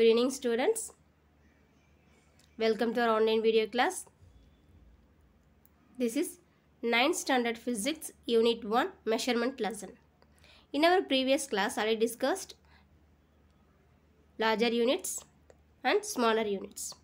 Good evening, students. Welcome to our online video class. This is 9th Standard Physics Unit 1 Measurement lesson. In our previous class, I discussed larger units and smaller units.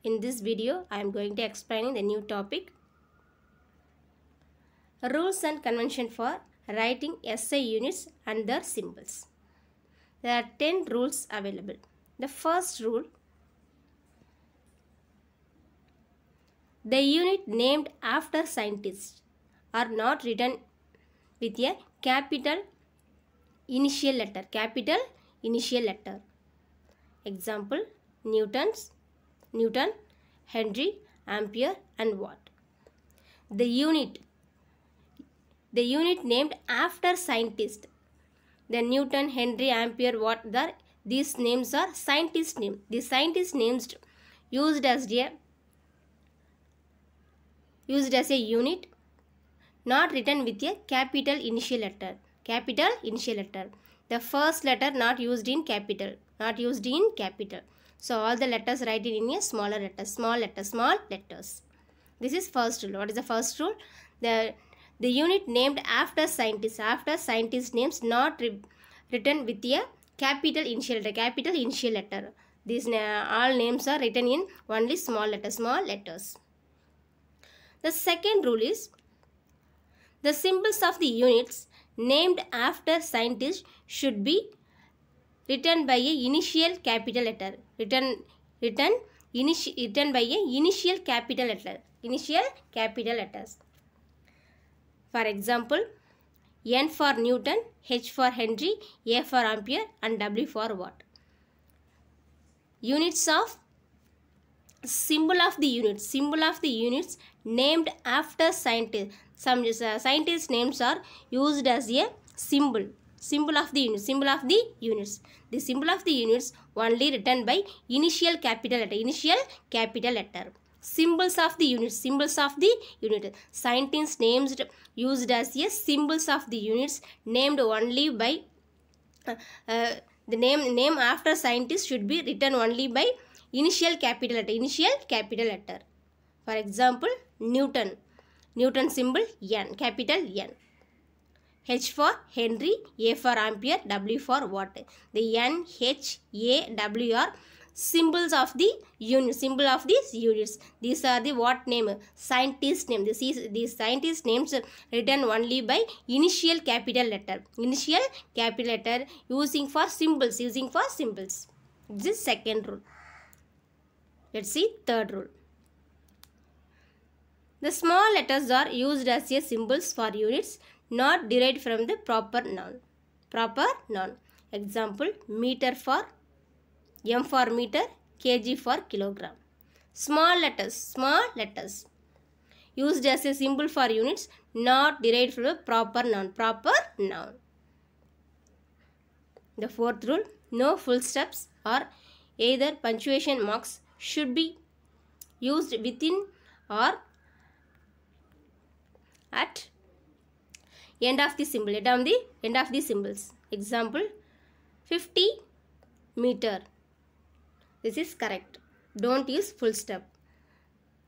In this video, I am going to explain the new topic, rules and convention for writing SI units and their symbols. There are 10 rules available. The first rule, the unit named after scientists are not written with a capital initial letter. Capital initial letter. Example, Newton, Henry, Ampere and Watt. The unit named after scientists. The Newton, Henry, Ampere, Watt, these names are scientist name. The scientist names used as a unit, not written with a capital initial letter. Capital initial letter. The first letter not used in capital. So all the letters written in a smaller letter. Small letters. This is first rule. What is the first rule? The unit named after scientists. After scientist names not written with a capital initial letter. Capital initial letter. These all names are written in only small letters. The second rule is, the symbols of the units named after scientists should be written by a initial capital letter. Written by a initial capital letter. Initial capital letters. For example, N for Newton, H for Henry, A for Ampere and W for Watt. Units of symbol of the units named after scientists. Some scientists names are used as a symbol of the units. The symbol of the units only written by initial capital letter. Symbols of the units. Scientists names used as a symbols of the units named only by the name after scientists should be written only by initial capital letter. For example, Newton symbol N, capital N. H for Henry, A for Ampere, W for Watt. The N, H, A, W are symbols of the units. These are the what name? Scientist name. These scientist names written only by initial capital letter. Using for symbols. This is second rule. Let's see third rule. The small letters are used as a symbols for units not derived from the proper noun. Example, meter for M for meter, kg for kilogram. Small letters used as a symbol for units not derived from a proper noun. The fourth rule, no full stops or either punctuation marks should be used within or at end of the symbol. End of the symbols. Example, 50 meter. This is correct. Don't use full stop.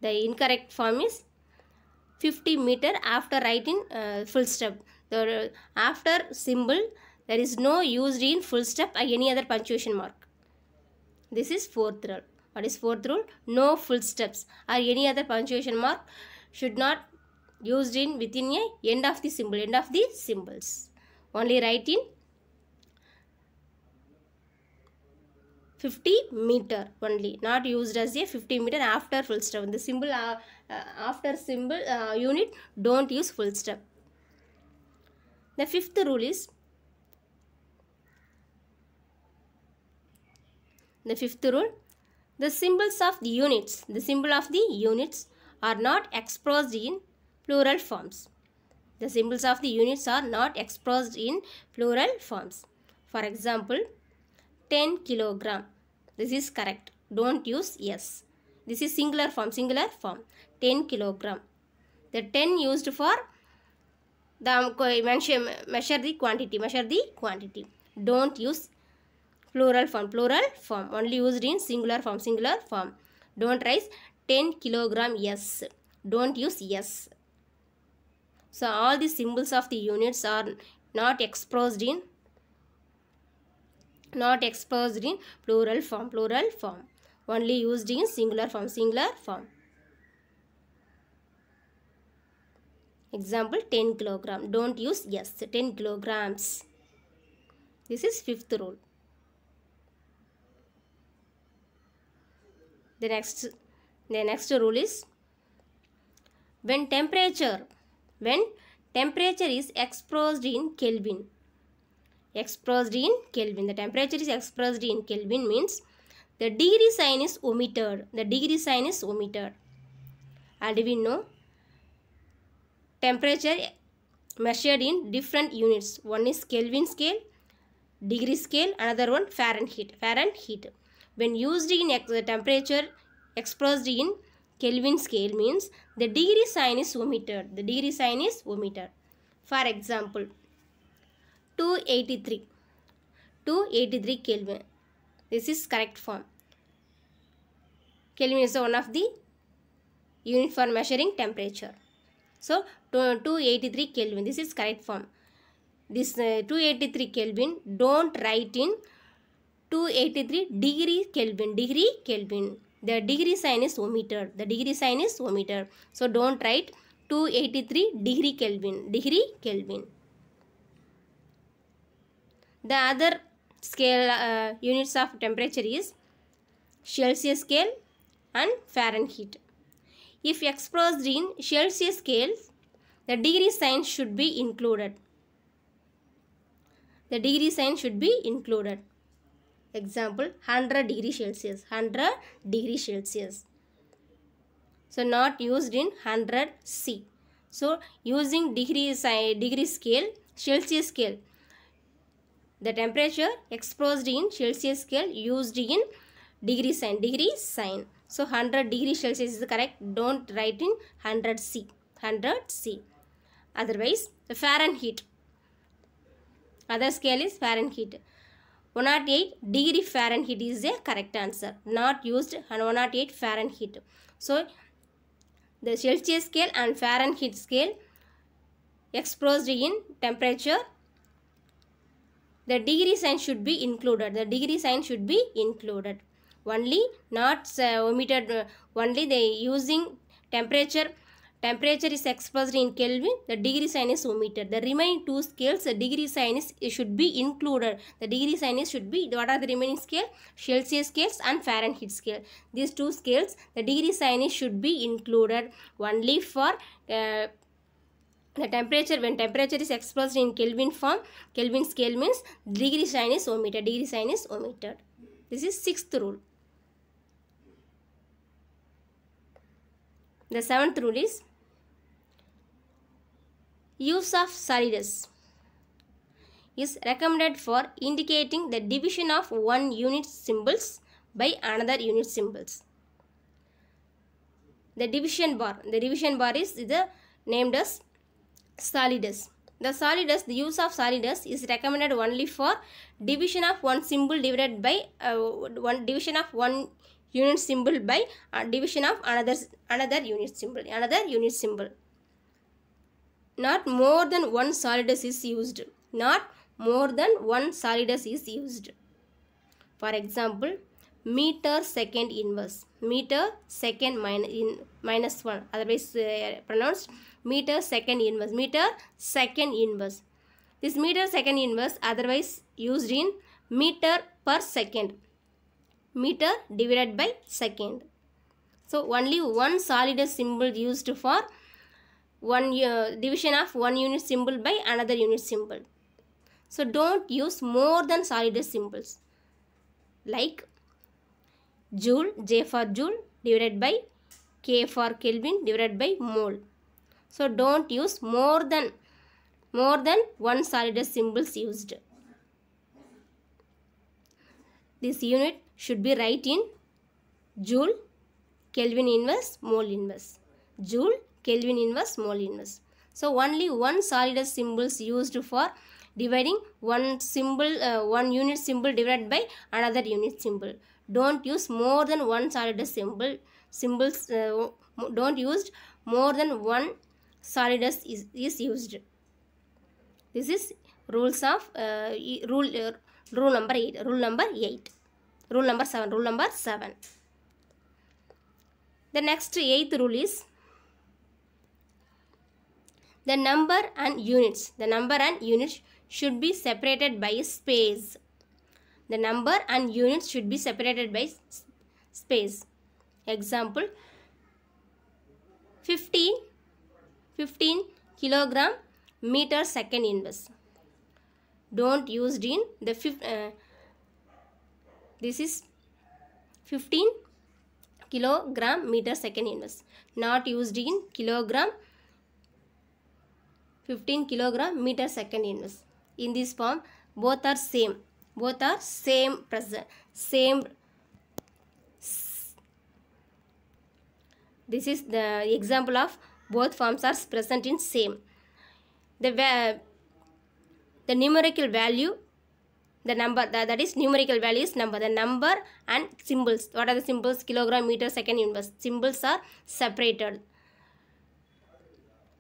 The incorrect form is 50 meter after writing full stop. The after symbol there is no used in full stop or any other punctuation mark. This is fourth rule. What is fourth rule? No full stops or any other punctuation mark should not used in within a end of the symbols. Only write in 50 meter only, not used as a 50 meter after full stop. The symbol after symbol unit don't use full stop. The fifth rule is, the symbols of the units are not expressed in plural forms. The symbols of the units are not expressed in plural forms. For example, 10 kilogram. This is correct. Don't use S. This is singular form. 10 kilogram. The 10 used for the measure the quantity. Don't use Plural form. Only used in singular form. Don't write 10 kilogram S. Don't use S. So all the symbols of the units are not expressed in plural form. Only used in singular form. Example 10 kilogram. Don't use S. 10 kilograms. This is fifth rule. The next rule is when temperature is expressed in Kelvin. The temperature is expressed in Kelvin means the degree sign is omitted. And we know temperature measured in different units. One is Kelvin scale, degree scale, another one Fahrenheit. When used in temperature expressed in Kelvin scale means the degree sign is omitted. For example, 283 Kelvin. This is correct form. Kelvin is one of the unit for measuring temperature. So 283 Kelvin. This is correct form. This 283 Kelvin don't write in 283 degree Kelvin. The degree sign is omitted. So don't write 283 degree Kelvin. The other scale units of temperature is Celsius scale and Fahrenheit. If expressed in Celsius scale, the degree sign should be included. Example 100 degree Celsius. So not used in 100 C. So using degree scale, Celsius scale. The temperature expressed in Celsius scale used in degree sign. So 100 degree Celsius is correct. Don't write in 100 C. Otherwise, the Fahrenheit. Other scale is Fahrenheit. 108 degree Fahrenheit is a correct answer. Not used 108 Fahrenheit. So the Celsius scale and Fahrenheit scale expressed in temperature, the degree sign should be included. Only not omitted. Only they using temperature is expressed in Kelvin. The degree sign is omitted. The remaining two scales, the degree sign should be included. What are the remaining scale? Celsius scales and Fahrenheit scale. These two scales, the degree sign should be included only for the temperature. When temperature is expressed in Kelvin form, Kelvin scale means degree sign is omitted. This is sixth rule. The seventh rule is use of solidus is recommended for indicating the division of one unit symbols by another unit symbols. The division bar is named as solidus. The use of solidus is recommended only for division of one symbol divided by division of one unit symbol by division of another unit symbol. Not more than one solidus is used. For example, meter second inverse. Meter second minus 1. Otherwise pronounced meter second inverse. This meter second inverse otherwise used in meter per second. Meter divided by second. So only one solidus symbol used for one division of one unit symbol by another unit symbol. So don't use more than solidus symbols like joule, J for joule divided by K for Kelvin divided by mole. So don't use more than one solidus symbols used. This unit should be write in joule, Kelvin inverse, mole inverse. Joule, Kelvin inverse, mole inverse. So only one solidus symbols used for dividing one symbol, one unit symbol divided by another unit symbol. Don't use more than one solid symbols. Don't use more than one solid is used. This is rules of rule number 8. Rule number 8. Rule number 7. Rule number 7. The next 8th rule is the number and units. The number and units should be separated by a space. The number and units should be separated by space. Example, 15 kilogram meter second inverse. Don't use it in the this is 15 kilogram meter second inverse. Not used in kilogram, 15 kilogram meter second inverse. In this form, both are same. Both are same present. Same. This is the example of both forms are present in same. The numerical value, the number, that is numerical value is number. The number and symbols. What are the symbols? Kilogram, meter, second inverse. Symbols are separated.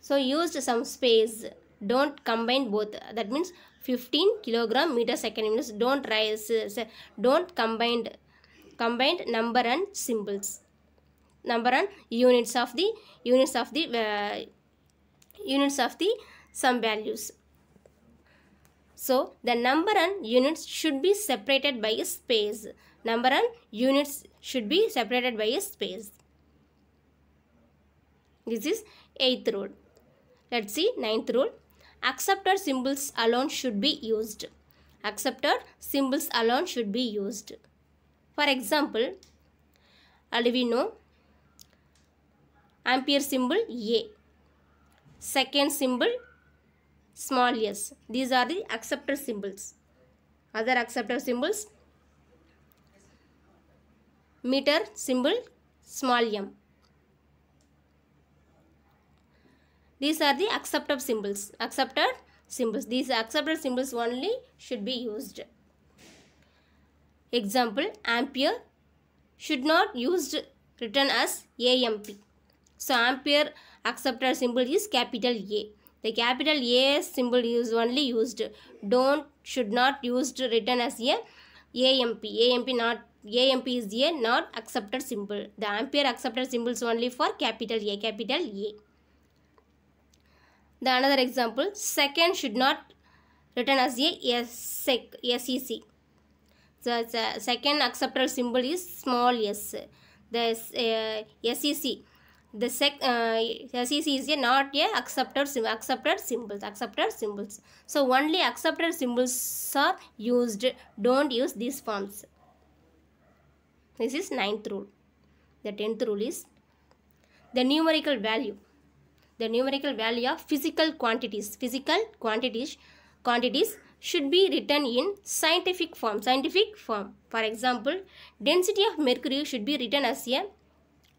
So used some space. Don't combine both. That means 15 kilogram meter second inverse. Don't combine number and symbols. Number and units of the some values. So the number and units should be separated by a space. Number and units should be separated by a space. This is 8th rule. Let's see 9th rule. Accepted symbols alone should be used. Accepted symbols alone should be used. For example, we know ampere symbol A. Second symbol small s. These are the accepted symbols. Other accepted symbols, meter symbol small m. These are the accepted symbols. These accepted symbols only should be used. Example, ampere should not used written as AMP. So ampere accepted symbol is capital A. The capital A symbol is only used. Should not used written as AMP. AMP is a not accepted symbol. The ampere accepted symbol is only for capital A. Capital A. The another example, second should not written as a SEC. The second accepted symbol is small s. The SEC. The SEC is not a accepted symbols. So only accepted symbols are used. Don't use these forms. This is 9th rule. The 10th rule is the numerical value. The numerical value of physical quantities. Physical quantities should be written in scientific form. For example, density of mercury should be written as a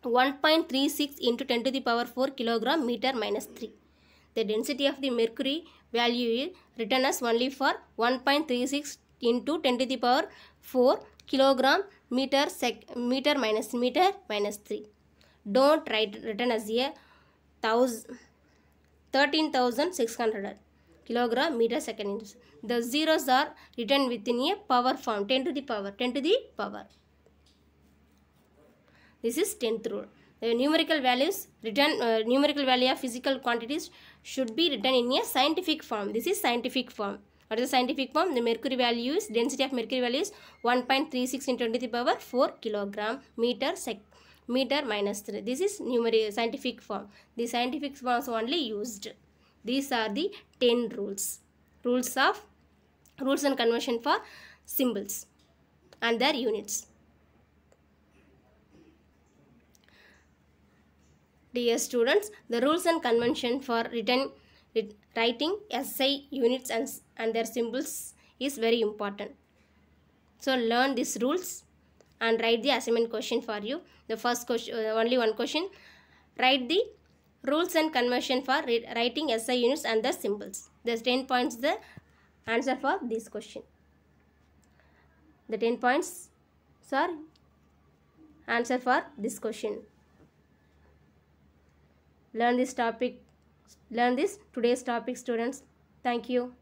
1.36 into 10 to the power 4 kilogram meter minus 3. The density of the mercury value is written as only for 1.36 into 10 to the power 4 kilogram meter minus 3. Don't write written as a 13,600 kilogram meter second. The zeros are written within a power form, 10 to the power. This is 10th rule. The numerical values numerical value of physical quantities should be written in a scientific form. This is scientific form. What is the scientific form? The mercury value is, density of mercury value is 1.36 into 10 to the power 4 kilogram meter minus 3. This is numerical scientific form. The scientific forms only used. These are the 10 rules. Rules and conversion for symbols and their units. Dear students, the rules and convention for writing SI units and their symbols is very important. So learn these rules and write the assignment question for you. The first question, only one question. Write the rules and convention for writing SI units and the symbols. There's 10 points there. Answer for this question. The 10 points are answer for this question. Learn this today's topic, students. Thank you.